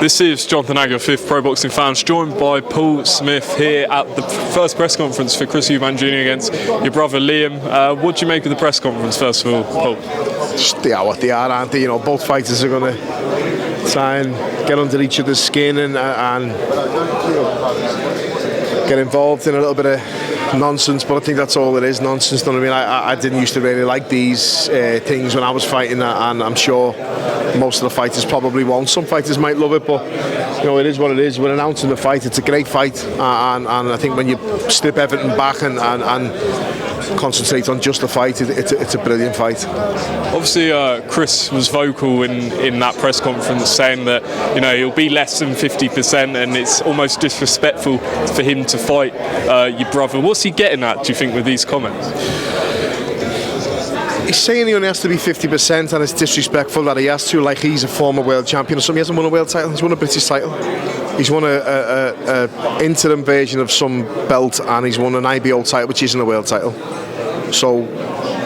This is Jonathan Agger, Fifth Pro Boxing Fans, joined by Paul Smith here at the first press conference for Chris Eubank Jr against your brother Liam. What do you make of the press conference, first of all, Paul? They are what they are, aren't they? You know, both fighters are going to try and get under each other's skin and get involved in a little bit of nonsense, but I think that's all it is, nonsense. You know what I mean? I didn't used to really like these things when I was fighting, and I'm sure most of the fighters probably won't. Some fighters might love it, but you know, it is what it is. We're announcing the fight. It's a great fight, and I think when you strip everything back and concentrate on just the fight, it's a brilliant fight. Obviously, Chris was vocal in that press conference, saying that he'll be less than 50%, and it's almost disrespectful for him to fight your brother. What's he getting at, do you think, with these comments? He's saying he only has to be 50%, and it's disrespectful that he has to, like he's a former world champion or something. He hasn't won a world title, he's won a British title. He's won a interim version of some belt, and he's won an IBO title, which isn't a world title. So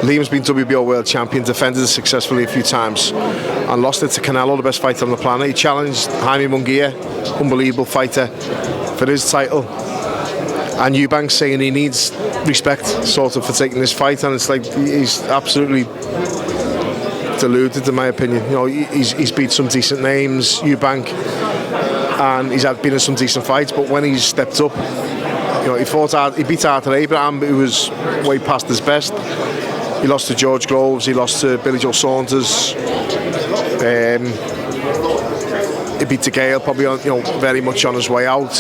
Liam's been WBO world champion, defended it successfully a few times, and lost it to Canelo, the best fighter on the planet. He challenged Jaime Munguia, unbelievable fighter, for his title. And Eubank's saying he needs respect, sort of, for taking this fight, and it's like he's absolutely deluded, in my opinion. You know, he's beat some decent names, Eubank, and he's been in some decent fights. But when he's stepped up, he beat Arthur Abraham, who was way past his best. He lost to George Groves, he lost to Billy Joe Saunders. He beat De Gale, probably very much on his way out.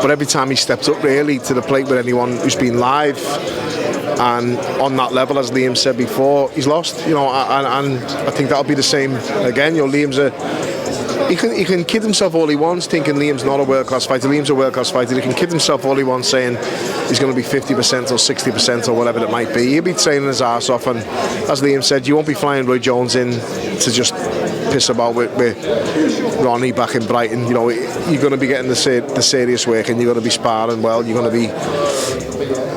But every time he stepped up really to the plate with anyone who's been live and on that level, as Liam said before, he's lost. And I think that'll be the same again. Liam's he can kid himself all he wants, thinking Liam's not a world-class fighter. Liam's a world-class fighter. He can kid himself all he wants, saying he's going to be 50% or 60% or whatever it might be. He'll be training his arse off, and as Liam said, you won't be flying Roy Jones in to just piss about with Ronnie back in Brighton. You're going to be getting the serious work, and you're going to be sparring well. You're going to be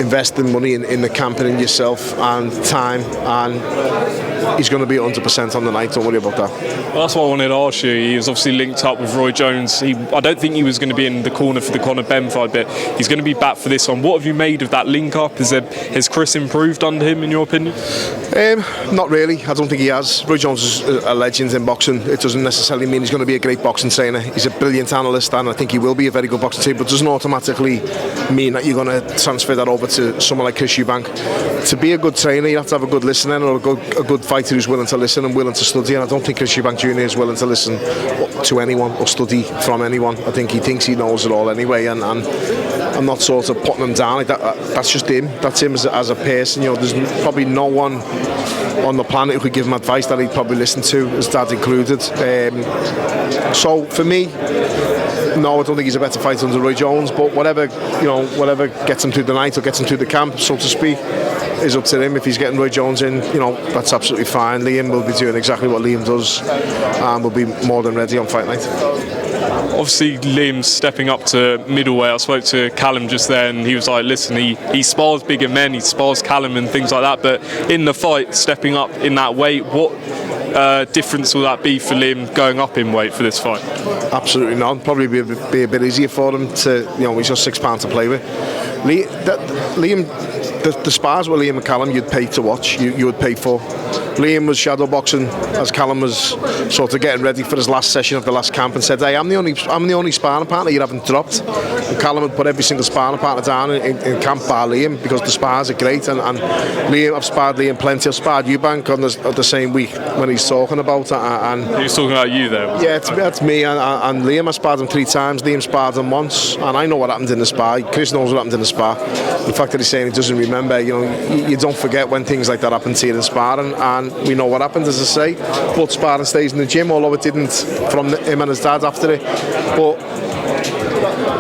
investing money in the camp and in yourself and time, and he's going to be 100% on the night. Don't worry about that. Well, that's what I wanted to ask you. He was obviously linked up with Roy Jones. I don't think he was going to be in the corner for the Conor Benn fight, but he's going to be back for this one. What have you made of that link up? Has Chris improved under him, in your opinion? Not really. I don't think he has. Roy Jones is a legend in boxing. It doesn't necessarily mean he's going to be a great boxing trainer. He's a brilliant analyst, and I think he will be a very good boxing trainer, but it doesn't automatically mean that you're going to transfer that over to someone like Chris Eubank. To be a good trainer, you have to have a good listener or a good fighter who's willing to listen and willing to study, and I don't think Chris Eubank Jr is willing to listen to anyone or study from anyone. I think he thinks he knows it all anyway, and I'm not sort of putting him down. That's just him. That's him as a person. There's probably no one on the planet who could give him advice that he'd probably listen to, his dad included. So for me, no, I don't think he's a better fighter than Roy Jones, but whatever gets him through the night or gets him through the camp, so to speak, is up to him. If he's getting Roy Jones in, that's absolutely fine. Liam will be doing exactly what Liam does, and will be more than ready on fight night. Obviously, Liam's stepping up to middleweight. I spoke to Callum just then, and he was like, listen, he spars bigger men, he spars Callum and things like that, but in the fight, stepping up in that weight, what difference will that be for Liam going up in weight for this fight? Absolutely none. Probably be a bit easier for him to, he's just £6 to play with. Liam, the spars with Liam and Callum, you'd pay to watch, you would pay for. Liam was shadow boxing as Callum was sort of getting ready for his last session of the last camp, and said, hey, I'm the only sparring partner you haven't dropped. And Callum had put every single sparring partner down in camp bar Liam, because the spars are great, and Liam, I've sparred Liam plenty. I've sparred Eubank on the same week when he's talking about it, and he was talking about you there. Yeah, that's me, and Liam, I sparred him 3 times. Liam sparred him once, and I know what happened in the spar. Chris knows what happened in the spar. The fact that he's saying he doesn't remember, you don't forget when things like that happen to you in sparring, and we know what happened, as I say. But sparring stays in the gym, although it didn't from him and his dad after it. But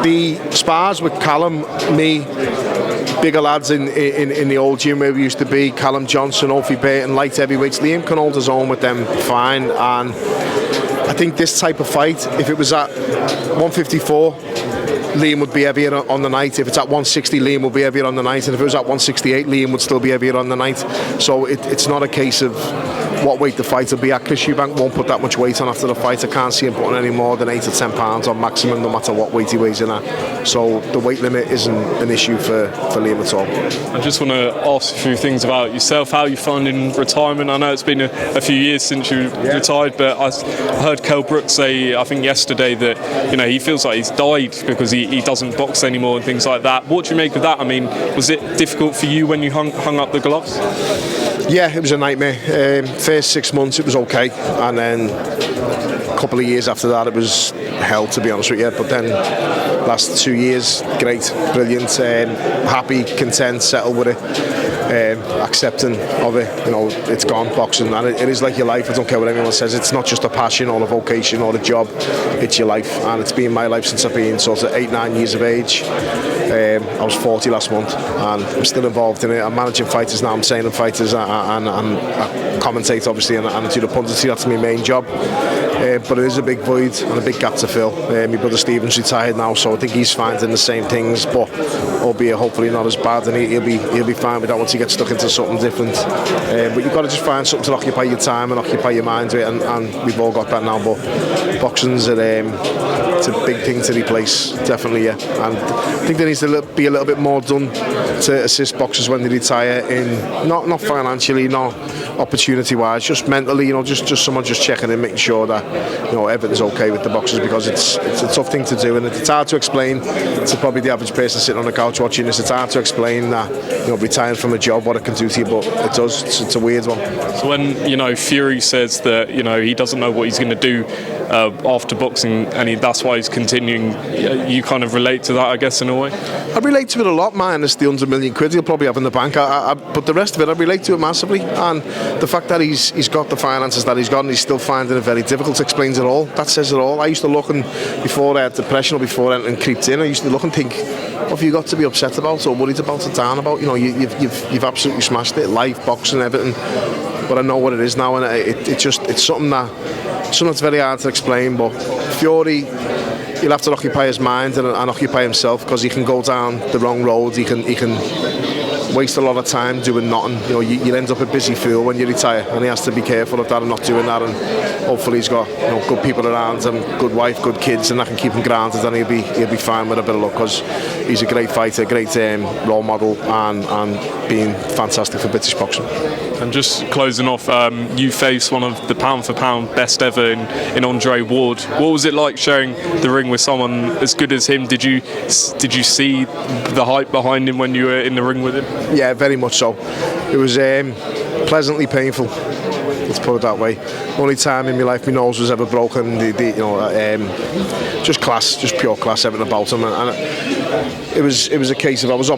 the spars with Callum, me, bigger lads in the old gym where we used to be, Callum Johnson, Opie Burton, light heavyweights, Liam can hold his own with them fine, and I think this type of fight, if it was at 154, Liam would be heavier on the night. If it's at 160, Liam would be heavier on the night, and if it was at 168, Liam would still be heavier on the night. So it's not a case of what weight the fight will be at. Chris Eubank won't put that much weight on after the fight. I can't see him putting any more than 8 or 10 pounds on maximum, no matter what weight he weighs in at. So the weight limit isn't an issue for Liam at all. I just want to ask a few things about yourself. How are you finding retirement? I know it's been a few years since you retired, but I heard Kell Brooks say, I think yesterday, that he feels like he's died because he doesn't box anymore and things like that. What do you make of that? I mean, was it difficult for you when you hung up the gloves? Yeah, it was a nightmare. First 6 months it was okay, and then a couple of years after that it was hell, to be honest with you. But then last 2 years, great, brilliant, happy, content, settled with it, accepting of it. It's gone, boxing, and it is like your life. I don't care what anyone says. It's not just a passion or a vocation or a job. It's your life, and it's been my life since I've been sort of 8-9 years of age. I was 40 last month, and I'm still involved in it. I'm managing fighters now. I'm training fighters, and I commentate obviously, and I do the punditry. That's my main job. But it is a big void and a big gap to fill. My brother Stephen's retired now, so I think he's finding the same things, but albeit hopefully not as bad, and he'll be fine with that once he gets stuck into something different. But you've got to just find something to occupy your time and occupy your mind with, and we've all got that now. But boxing's it's a big thing to replace, definitely, yeah. And I think there needs to be a little bit more done to assist boxers when they retire, in not financially, not opportunity-wise, just mentally. Just someone just checking in, making sure that everything's okay with the boxers, because it's a tough thing to do, and it's hard to explain to probably the average person sitting on the couch watching this. It's hard to explain that retiring from a job, what it can do to you, but it does. It's a weird one. So when Fury says that he doesn't know what he's going to do after boxing, and that's why he's continuing, you kind of relate to that, I guess, in a way? I relate to it a lot, minus the 100 million quid he'll probably have in the bank. But the rest of it, I relate to it massively, and the fact that he's got the finances that he's got and he's still finding it very difficult explains it all. That says it all. I used to look, and before I had depression or before anything creeped in, I used to look and think, what have you got to be upset about or worried about or down about? You've absolutely smashed it, life, boxing, everything. But I know what it is now, and it's something that's very hard to explain. But Fury, he'll have to occupy his mind and occupy himself, because he can go down the wrong road. He can waste a lot of time doing nothing. You end up a busy fool when you retire, and he has to be careful of that and not doing that. And hopefully he's got good people around him, good wife, good kids, and that can keep him grounded, and he'll be fine with a bit of luck, because he's a great fighter, great role model, and being fantastic for British boxing. And just closing off, you faced one of the pound for pound best ever in Andre Ward. What was it like sharing the ring with someone as good as him? Did you see the hype behind him when you were in the ring with him? Yeah, very much so. It was pleasantly painful, let's put it that way. Only time in my life my nose was ever broken. Just class, just pure class, everything about him. And it was a case of I was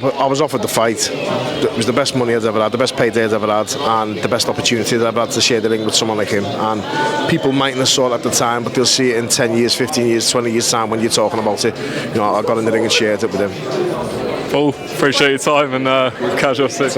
offered the fight. It was the best money I'd ever had, the best payday I'd ever had, and the best opportunity I'd ever had to share the ring with someone like him. And people mightn't have saw it at the time, but they'll see it in 10 years, 15 years, 20 years time when you're talking about it. I got in the ring and shared it with him. Paul, appreciate your time, and catch up soon.